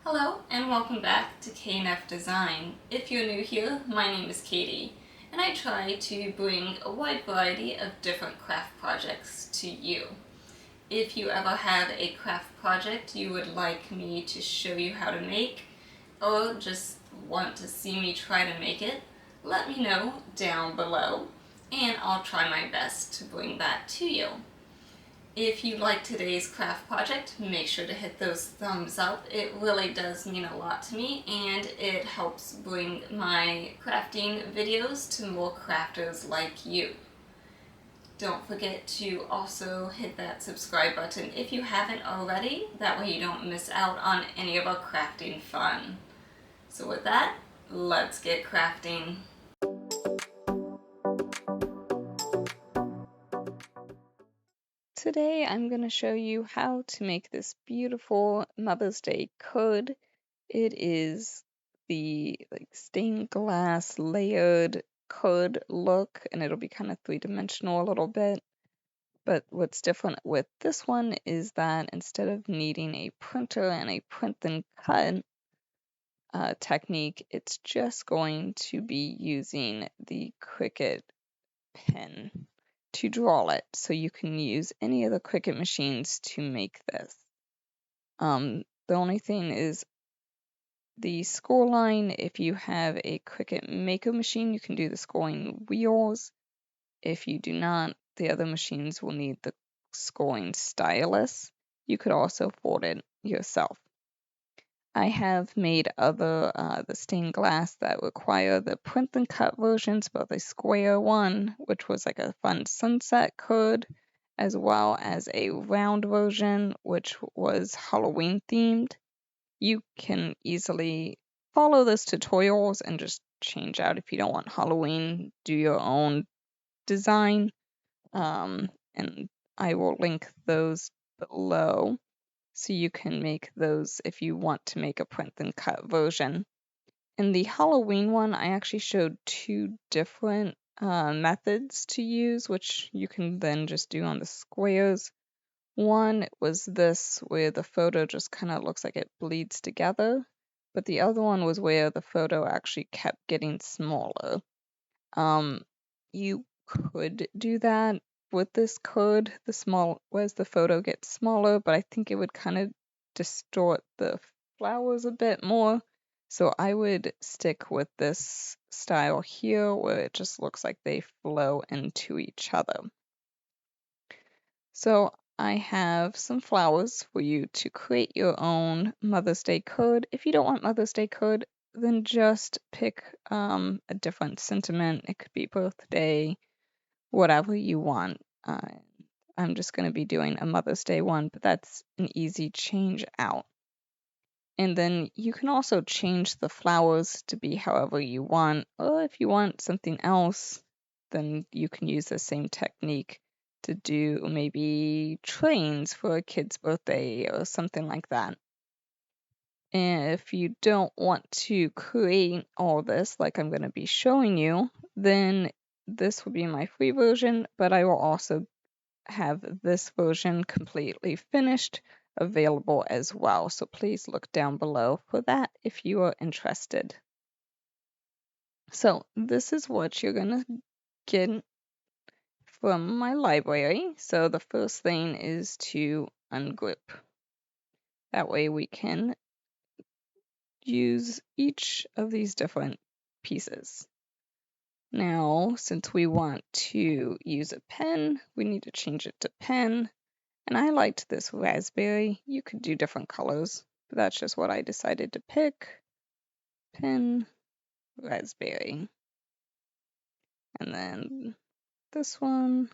Hello and welcome back to KNF Design. If you're new here, my name is Katie and I try to bring a wide variety of different craft projects to you. If you ever have a craft project you would like me to show you how to make or just want to see me try to make it, let me know down below and I'll try my best to bring that to you. If you like today's craft project, make sure to hit those thumbs up. It really does mean a lot to me and it helps bring my crafting videos to more crafters like you. Don't forget to also hit that subscribe button if you haven't already. That way you don't miss out on any of our crafting fun. So with that, let's get crafting. Today I'm going to show you how to make this beautiful Mother's Day card. It is the stained glass layered card look and it'll be kind of three-dimensional a little bit. But what's different with this one is that instead of needing a printer and a print and cut technique, it's just going to be using the Cricut pen to draw it. So you can use any of the Cricut machines to make this. The only thing is the score line. If you have a Cricut Maker machine, you can do the scoring wheels. If you do not, the other machines will need the scoring stylus. You could also fold it yourself. I have made other the stained glass that require the print and cut versions, both a square one, which was like a fun sunset card, as well as a round version, which was Halloween themed. You can easily follow those tutorials and just change out if you don't want Halloween, do your own design. And I will link those below so you can make those if you want to make a print and cut version. In the Halloween one, I actually showed two different methods to use, which you can then just do on the squares. One was this, where the photo just kind of looks like it bleeds together, but the other one was where the photo actually kept getting smaller. You could do that with this code, as the photo gets smaller, but I think it would kind of distort the flowers a bit more. So I would stick with this style here where it just looks like they flow into each other. So I have some flowers for you to create your own Mother's Day card. If you don't want Mother's Day card, then just pick a different sentiment. It could be birthday, whatever you want. I'm just going to be doing a Mother's Day one, but that's an easy change out. And then you can also change the flowers to be however you want, or if you want something else, then you can use the same technique to do maybe trains for a kid's birthday or something like that. And if you don't want to create all this like I'm going to be showing you, then this will be my free version, but I will also have this version completely finished available as well. So please look down below for that if you are interested. So this is what you're going to get from my library. So the first thing is to ungrip. That way we can use each of these different pieces. Now, since we want to use a pen, we need to change it to pen. And I liked this raspberry. You could do different colors, but that's just what I decided to pick. Pen, raspberry. And then this one.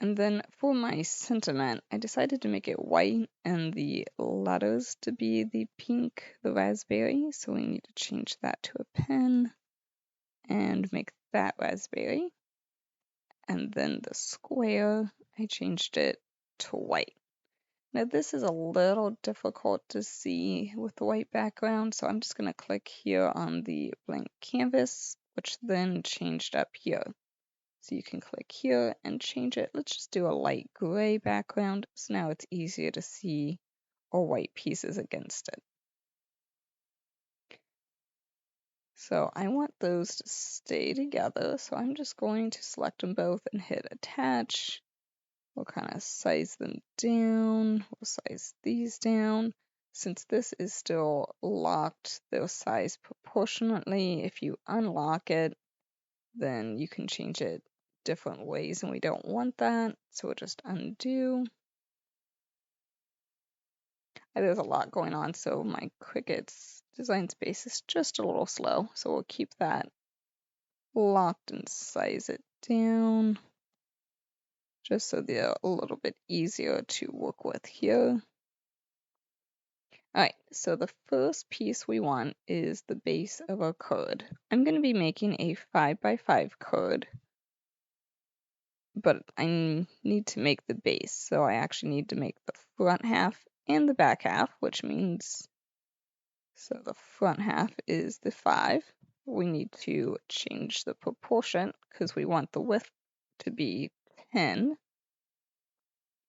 And then for my sentiment, I decided to make it white and the letters to be the pink, the raspberry. So we need to change that to a pen and make that raspberry. And then the square, I changed it to white. Now this is a little difficult to see with the white background, so I'm just going to click here on the blank canvas, which then changed up here. So you can click here and change it. Let's just do a light gray background, so now it's easier to see our white pieces against it. So I want those to stay together, so I'm just going to select them both and hit attach. We'll kind of size them down. We'll size these down. Since this is still locked, they'll size proportionately. If you unlock it, then you can change it different ways, and we don't want that, so we'll just undo. There's a lot going on, so my Cricut's design space is just a little slow, so we'll keep that locked and size it down just so they're a little bit easier to work with here. Alright, so the first piece we want is the base of our card. I'm going to be making a 5x5 card, but I need to make the base, so I actually need to make the front half and the back half, which means, so the front half is the 5. We need to change the proportion because we want the width to be 10.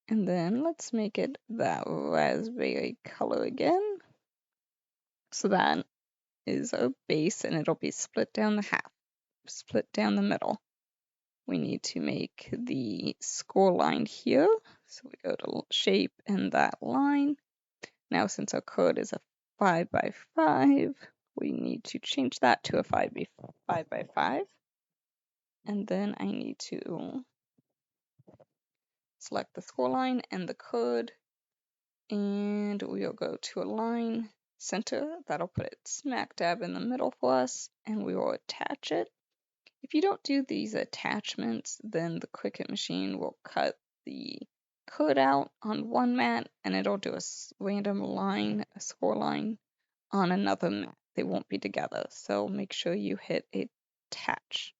And then let's make it that raspberry color again. So that is our base, and it'll be split down the half, split down the middle. We need to make the score line here. So we go to shape and that line. Now since our code is a 5x5, we need to change that to a 5x5. And then I need to select the score line and the code, and we'll go to align center. That'll put it smack dab in the middle for us, and we will attach it. If you don't do these attachments, then the Cricut machine will cut the code out on one mat, and it'll do a random line, a score line, on another mat. They won't be together, so make sure you hit attach.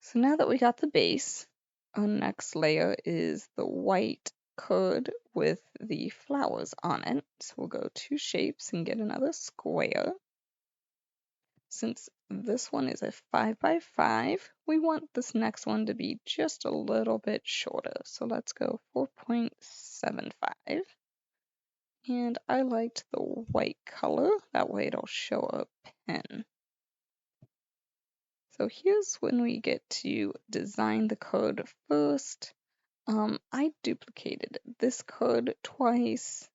So now that we got the base, our next layer is the white code with the flowers on it. So we'll go to shapes and get another square. Since this one is a 5x5, we want this next one to be just a little bit shorter. So let's go 4.75. And I liked the white color, that way it'll show a pen. So here's when we get to design the code first. I duplicated this code twice,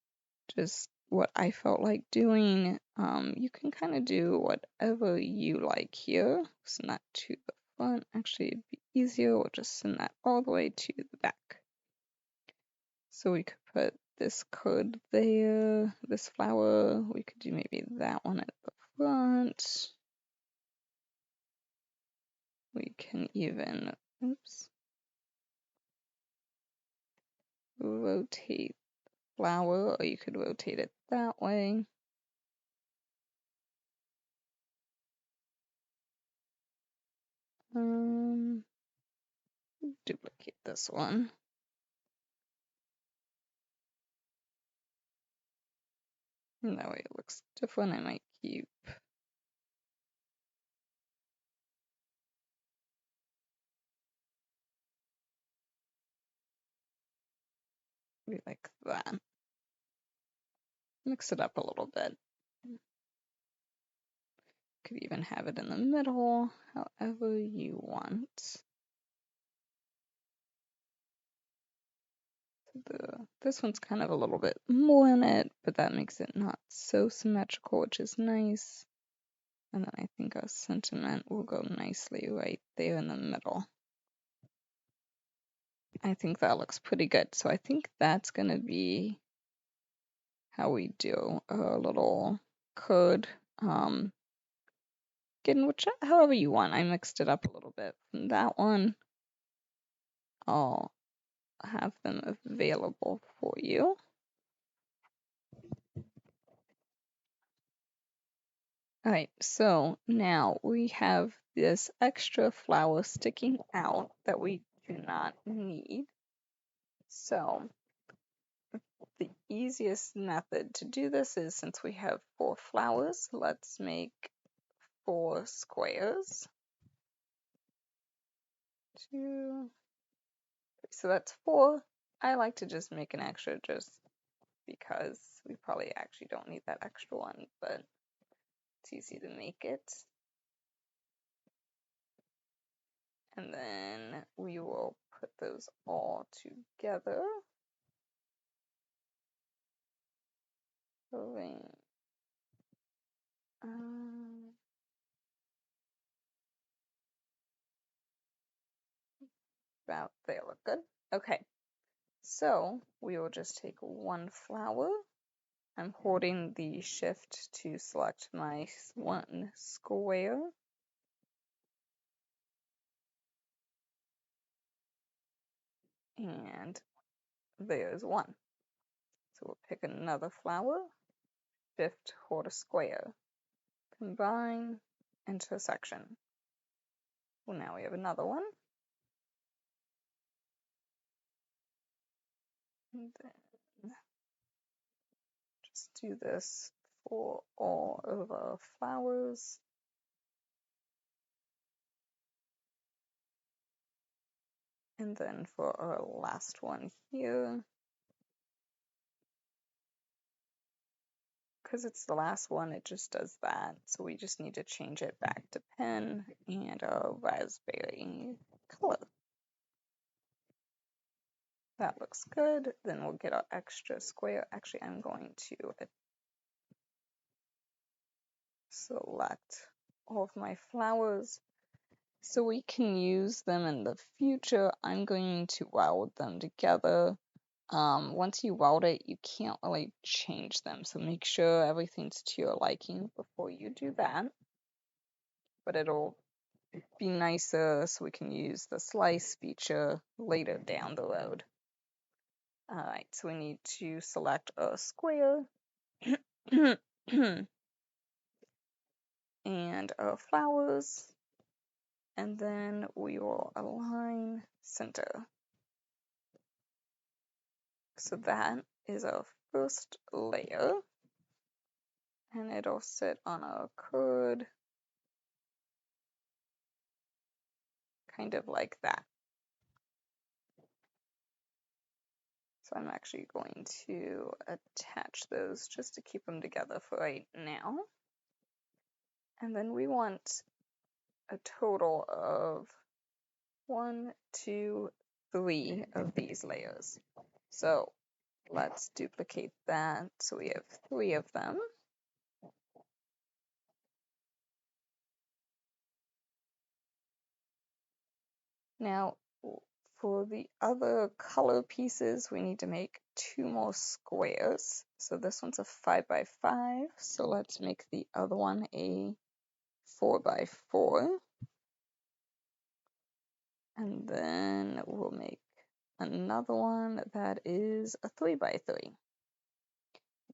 just what I felt like doing. You can kind of do whatever you like here. Send that to the front. Actually, it'd be easier. We'll just send that all the way to the back. So we could put this code there, this flower. We could do maybe that one at the front. We can even, rotate flower, or you could rotate it that way. Duplicate this one. And that way it looks different. I might keep like that. Mix it up a little bit. Could even have it in the middle, however you want. This one's kind of a little bit more in it, but that makes it not so symmetrical, which is nice. And then I think our sentiment will go nicely right there in the middle. I think that looks pretty good. So I think that's going to be how we do a little code. Again, however you want. I mixed it up a little bit. From that one, I'll have them available for you. Alright, so now we have this extra flower sticking out that we do not need. So the easiest method to do this is, since we have 4 flowers, let's make 4 squares. 2. So that's 4. I like to just make an extra just because we probably actually don't need that extra one, but it's easy to make it. And then we will put those all together. About there, look good. Okay, so we will just take one flower. I'm holding the shift to select my one square. And there's one. So we'll pick another flower, shift, hold a square, combine, intersection. Well, now we have another one. And then just do this for all of our flowers. And then for our last one here, because it's the last one, it just does that. So we just need to change it back to pen and a raspberry color. That looks good. Then we'll get our extra square. Actually, I'm going to select all of my flowers so we can use them in the future. I'm going to weld them together. Once you weld it, you can't really change them, so make sure everything's to your liking before you do that. But it'll be nicer so we can use the slice feature later down the road. Alright, so we need to select a square and our flowers, and then we will align center. So that is our first layer, and it'll sit on our card, kind of like that. So I'm actually going to attach those just to keep them together for right now. And then we want a total of 1, 2, 3 of these layers. So let's duplicate that so we have 3 of them. Now, for the other color pieces, we need to make 2 more squares. So this one's a 5 by 5. So let's make the other one a 4 by 4. And then we'll make another one that is a 3 by 3.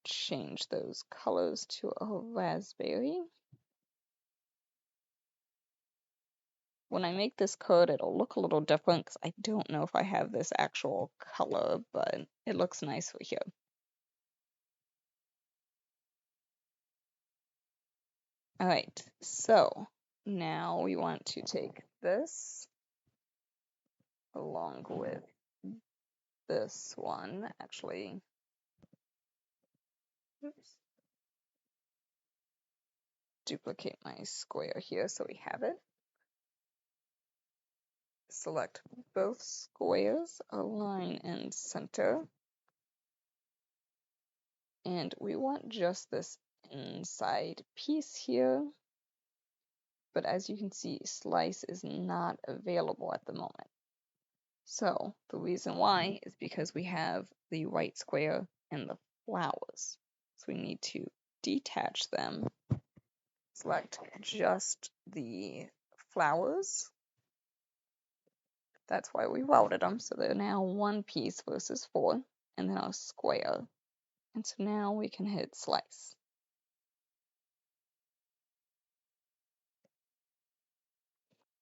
Change those colors to a raspberry. When I make this card, it'll look a little different because I don't know if I have this actual color, but it looks nice for here. Alright, so now we want to take this along with this one, actually. Oops. Duplicate my square here so we have it. Select both squares, align and center. And we want just this inside piece here. But as you can see, slice is not available at the moment. So the reason why is because we have the white square and the flowers. So we need to detach them. Select just the flowers. That's why we welded them. So they're now one piece versus 4. And then our square. And so now we can hit slice.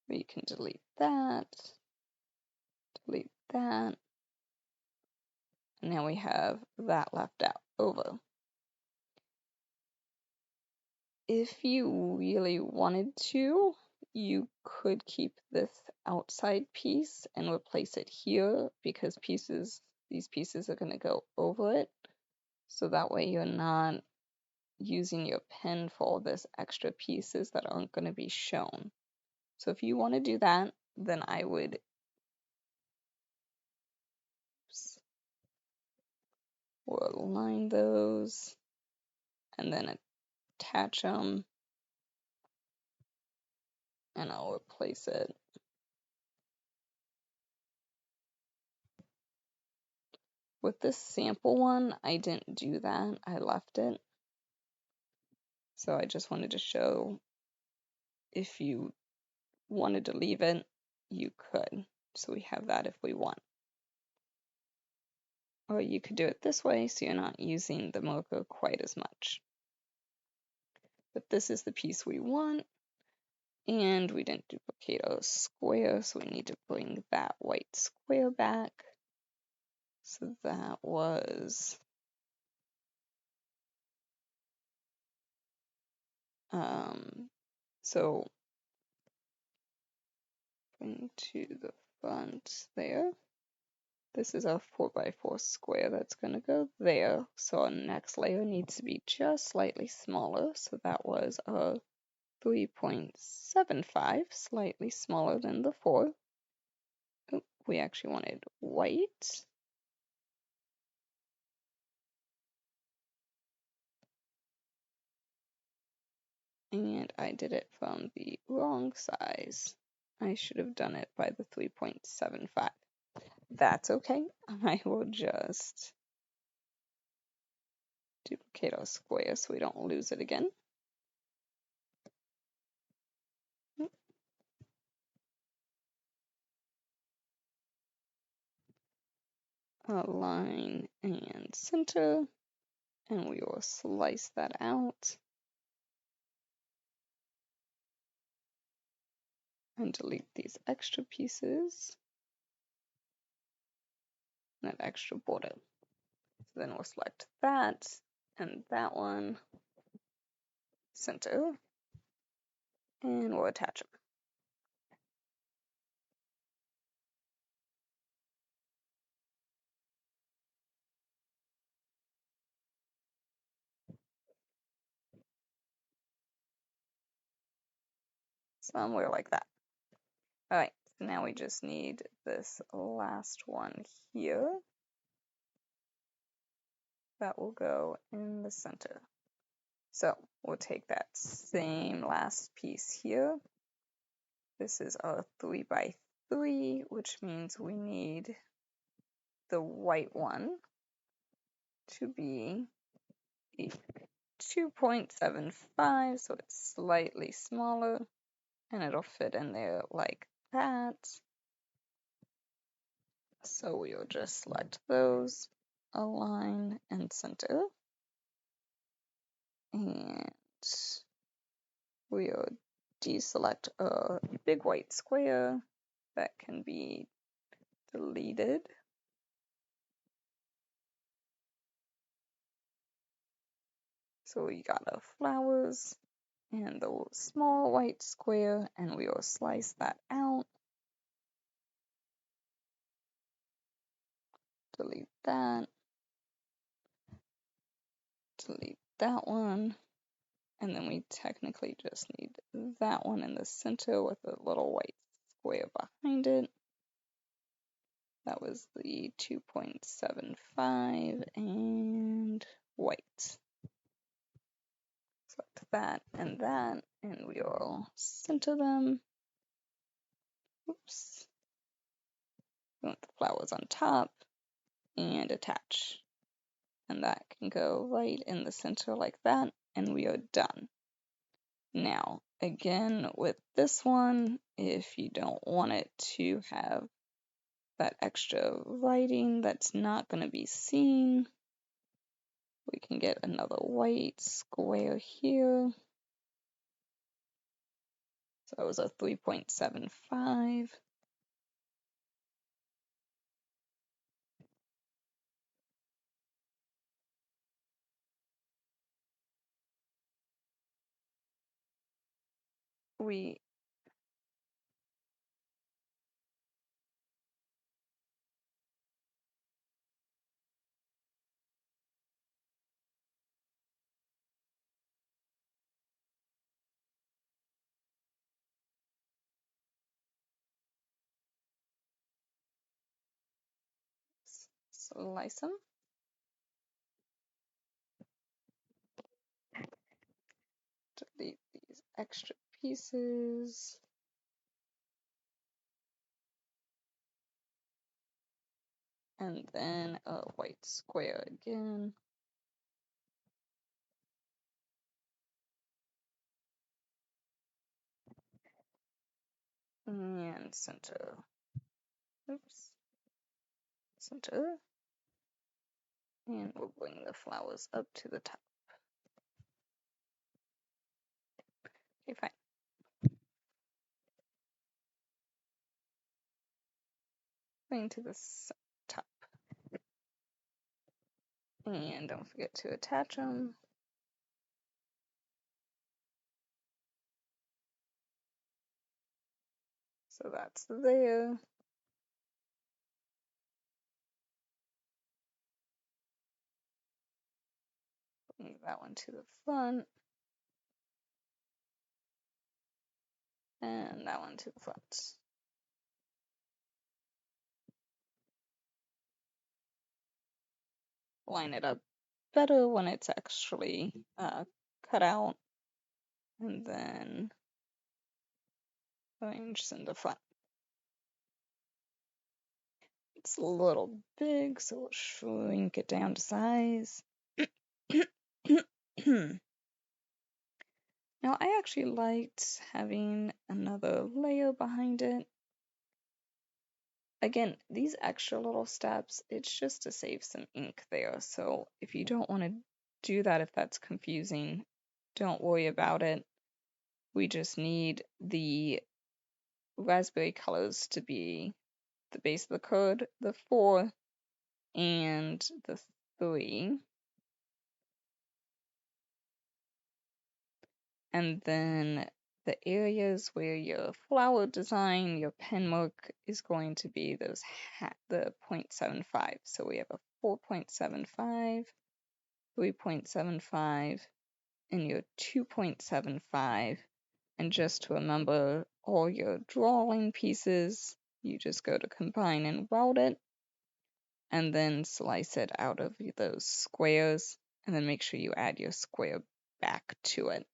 We can delete that. Delete that. And now we have that left out over. If you really wanted to, you could keep this outside piece and replace it here because these pieces are going to go over it. So that way you're not using your pen for all this extra pieces that aren't going to be shown. So if you want to do that, then I would we'll align those and then attach them, and I'll replace it. With this sample one, I didn't do that. I left it. So I just wanted to show if you wanted to leave it, you could. So we have that if we want. Or you could do it this way so you're not using the marker quite as much. But this is the piece we want. And we didn't duplicate our square, so we need to bring that white square back. So that was so bring to the front there. This is our 4x4 square that's going to go there. So our next layer needs to be just slightly smaller. So that was a 3.75, slightly smaller than the 4. Oh, we actually wanted white. And I did it from the wrong size. I should have done it by the 3.75. That's okay. I will just duplicate our square so we don't lose it again. Align and center, and we will slice that out and delete these extra pieces, that extra border. So then we'll select that and that one, center, and we'll attach them. Somewhere like that. All right, so now we just need this last one here. That will go in the center. So we'll take that same last piece here. This is our 3x3, which means we need the white one to be 2.75, so it's slightly smaller, and it'll fit in there like that. So we'll just select those, align and center, and we'll deselect a big white square that can be deleted. So we got our flowers and the small white square, and we will slice that out. Delete that. Delete that one. And then we technically just need that one in the center with a little white square behind it. That was the 2.75 and white. Select that, and we will center them. Oops. We want the flowers on top and attach. And that can go right in the center like that, and we are done. Now, again, with this one, if you don't want it to have that extra writing that's not going to be seen, we can get another white square here. So that was a 3.75. slice them. Delete these extra pieces. And then a white square again. And center. Oops. Center. And we'll bring the flowers up to the top. Okay, fine. Bring to the top. And don't forget to attach them. So that's there. Bring that one to the front. And that one to the front. Line it up better when it's actually cut out. And then arrange in the front. It's a little big, so we'll shrink it down to size. Now, I actually liked having another layer behind it. Again, these extra little steps, it's just to save some ink there. So if you don't want to do that, if that's confusing, don't worry about it. We just need the raspberry colors to be the base of the card, the 4 and the 3. And then the areas where your flower design, your pen mark is going to be those the 0.75. So we have a 4.75, 3.75, and your 2.75. And just to remember all your drawing pieces, you just go to combine and weld it, and then slice it out of those squares, and then make sure you add your square back to it.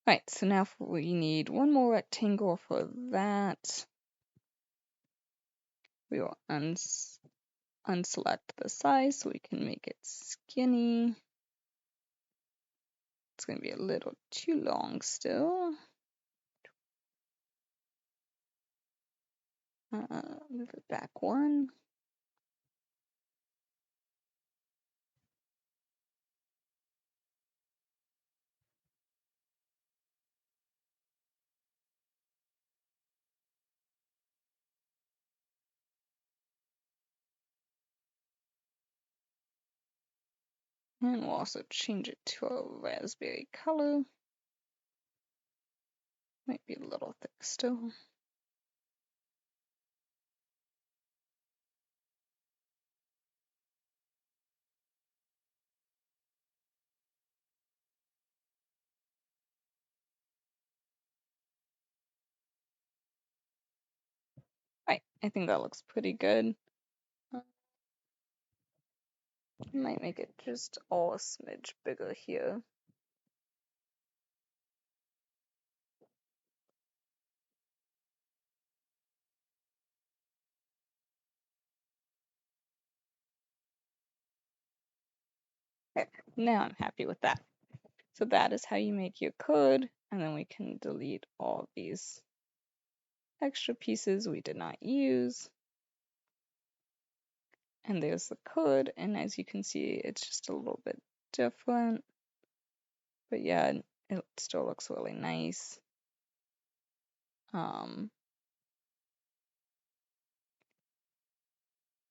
Right, so now we need one more rectangle for that. We will unselect the size so we can make it skinny. It's going to be a little too long still. Move it back one. And we'll also change it to a raspberry color. Might be a little thick still. Right, I think that looks pretty good. Might make it just all a smidge bigger here. Okay, now I'm happy with that. So that is how you make your card, and then we can delete all of these extra pieces we did not use. And there's the card, and as you can see, it's just a little bit different. But yeah, it still looks really nice. And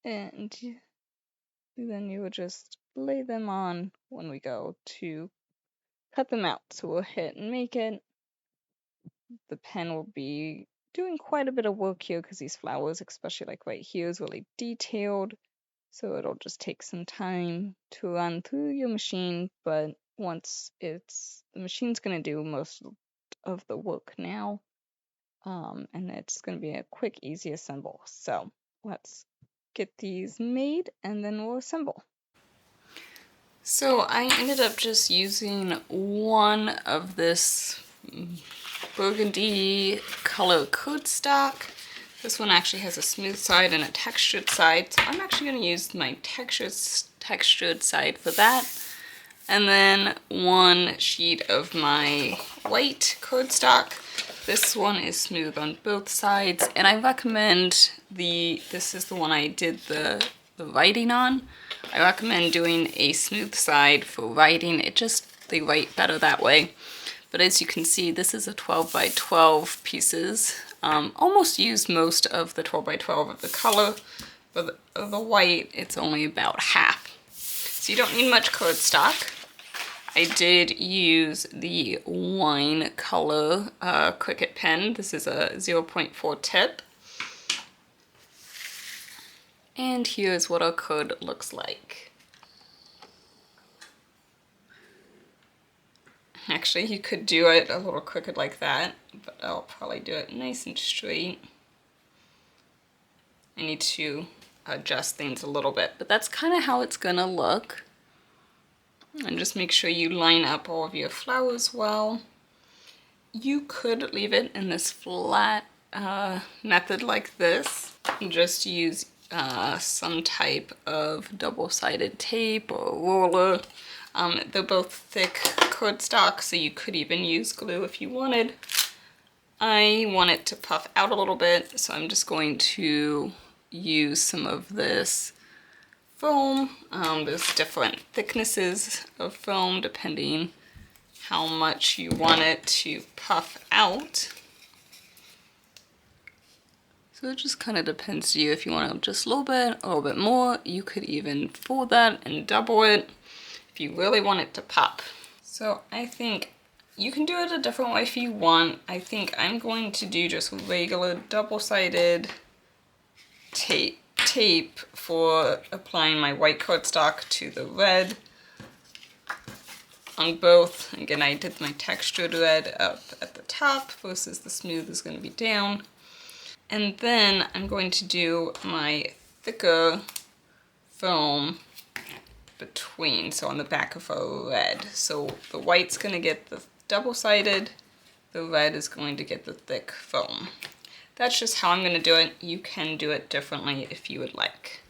then you would just lay them on when we go to cut them out. So we'll hit and make it. The pen will be doing quite a bit of work here because these flowers, especially like right here, is really detailed. So it'll just take some time to run through your machine, but once the machine's going to do most of the work now, and it's going to be a quick, easy assemble. So let's get these made and then we'll assemble. So I ended up just using one of this burgundy color cardstock. This one actually has a smooth side and a textured side, so I'm actually going to use my textured side for that. And then one sheet of my white cardstock. This one is smooth on both sides, and I recommend this is the one I did the writing on. I recommend doing a smooth side for writing. They write better that way. But as you can see, this is a 12 by 12 pieces. Almost used most of the 12 by 12 of the color, but the white, it's only about half. So you don't need much cardstock. I did use the wine color Cricut pen. This is a 0.4 tip. And here's what our card looks like. Actually, you could do it a little crooked like that, but I'll probably do it nice and straight. I need to adjust things a little bit, but that's kind of how it's gonna look. And just make sure you line up all of your flowers well. You could leave it in this flat method like this and just use some type of double-sided tape or roller. They're both thick cardstock, so you could even use glue if you wanted. I want it to puff out a little bit, so I'm just going to use some of this foam. There's different thicknesses of foam depending how much you want it to puff out. So it just kind of depends to you. If you want just a little bit more, you could even fold that and double it if you really want it to pop. So I think you can do it a different way if you want. I think I'm going to do just regular double-sided tape for applying my white cardstock to the red on both. Again, I did my textured red up at the top versus the smooth is going to be down. And then I'm going to do my thicker foam between, so on the back of a red. So the white's going to get the double-sided, the red is going to get the thick foam. That's just how I'm going to do it. You can do it differently if you would like.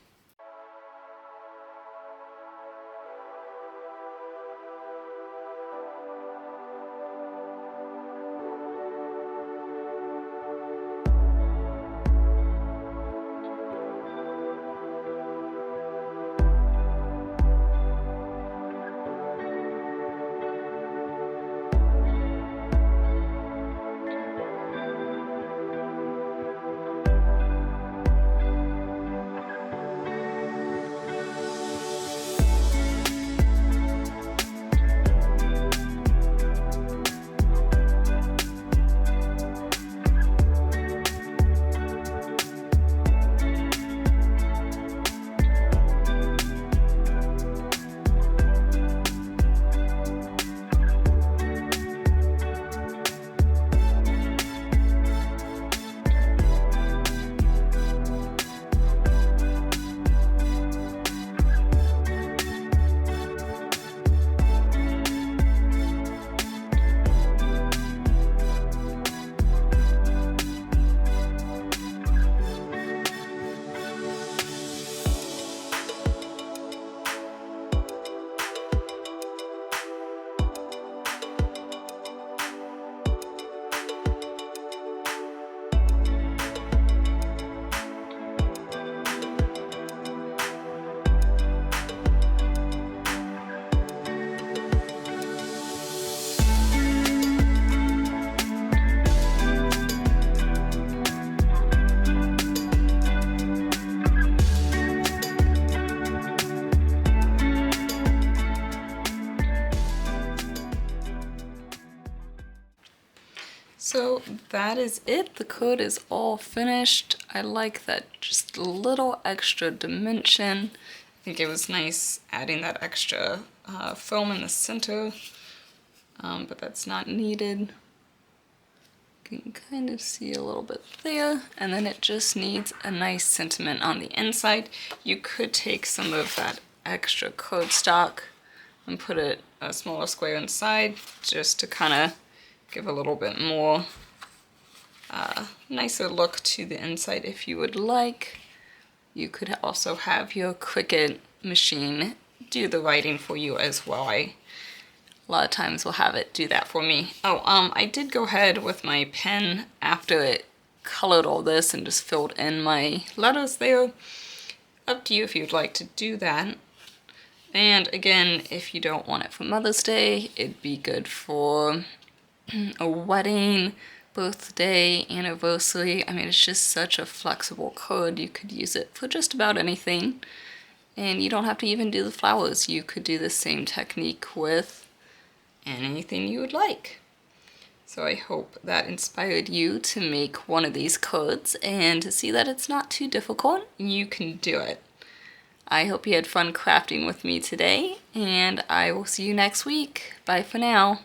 So that is it. The code is all finished. I like that just a little extra dimension. I think it was nice adding that extra foam in the center, but that's not needed. You can kind of see a little bit there, and then it just needs a nice sentiment on the inside. You could take some of that extra cardstock and put it a smaller square inside just to kind of give a little bit more nicer look to the inside if you would like. You could also have your Cricut machine do the writing for you as well. A lot of times will have it do that for me. Oh, I did go ahead with my pen after it colored all this and just filled in my letters there. Up to you if you'd like to do that. And again, if you don't want it for Mother's Day, it'd be good for a wedding, birthday, anniversary. I mean, it's just such a flexible card. You could use it for just about anything. And you don't have to even do the flowers. You could do the same technique with anything you would like. So I hope that inspired you to make one of these cards and to see that it's not too difficult. You can do it. I hope you had fun crafting with me today, and I will see you next week. Bye for now.